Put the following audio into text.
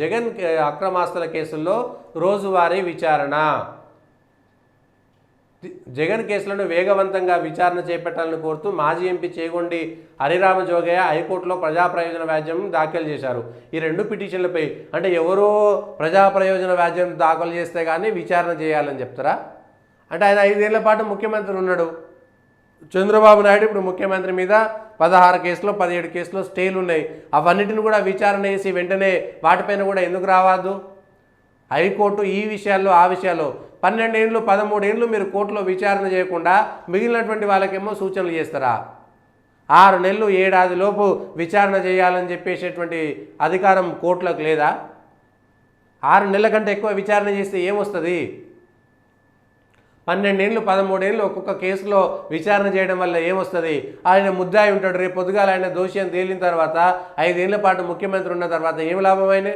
జగన్ అక్రమాస్తుల కేసుల్లో రోజువారీ విచారణ. జగన్ కేసులను వేగవంతంగా విచారణ చేపట్టాలని కోరుతూ మాజీ ఎంపీ చేగొండి హరిరామ జోగయ్య హైకోర్టులో ప్రజా ప్రయోజన వ్యాజ్యం దాఖలు చేశారు. ఈ రెండు పిటిషన్లపై అంటే ఎవరో ప్రజా ప్రయోజన వ్యాజ్యం దాఖలు చేస్తే కానీ విచారణ చేయాలని చెప్తారా? అంటే ఆయన 5 ఏళ్ల పాటు ముఖ్యమంత్రి ఉన్నాడు. చంద్రబాబు నాయుడు ఇప్పుడు ముఖ్యమంత్రి మీద 16 కేసులు 17 కేసులు స్టేలు ఉన్నాయి. అవన్నిటిని కూడా విచారణ చేసి వెంటనే వాటిపైన కూడా ఎందుకు రావద్దు? హైకోర్టు ఈ విషయాల్లో ఆ విషయాల్లో 12 ఏళ్ళు 13 ఏళ్ళు మీరు కోర్టులో విచారణ చేయకుండా మిగిలినటువంటి వాళ్ళకేమో సూచనలు చేస్తారా? 6 నెలలు ఏడాది లోపు విచారణ చేయాలని చెప్పేసేటువంటి అధికారం కోర్టులకు లేదా? 6 నెలల కంటే ఎక్కువ విచారణ చేస్తే ఏమొస్తుంది? 12 ఏళ్ళు 13 ఏళ్ళు ఒక్కొక్క కేసులో విచారణ చేయడం వల్ల ఏమొస్తుంది? ఆయన ముద్దాయి ఉంటాడు, రేపు పొద్దుగాల ఆయన దోషి అని తేలిన తర్వాత 5 ఏళ్ల పాటు ముఖ్యమంత్రి ఉన్న తర్వాత ఏం లాభం ఆయన?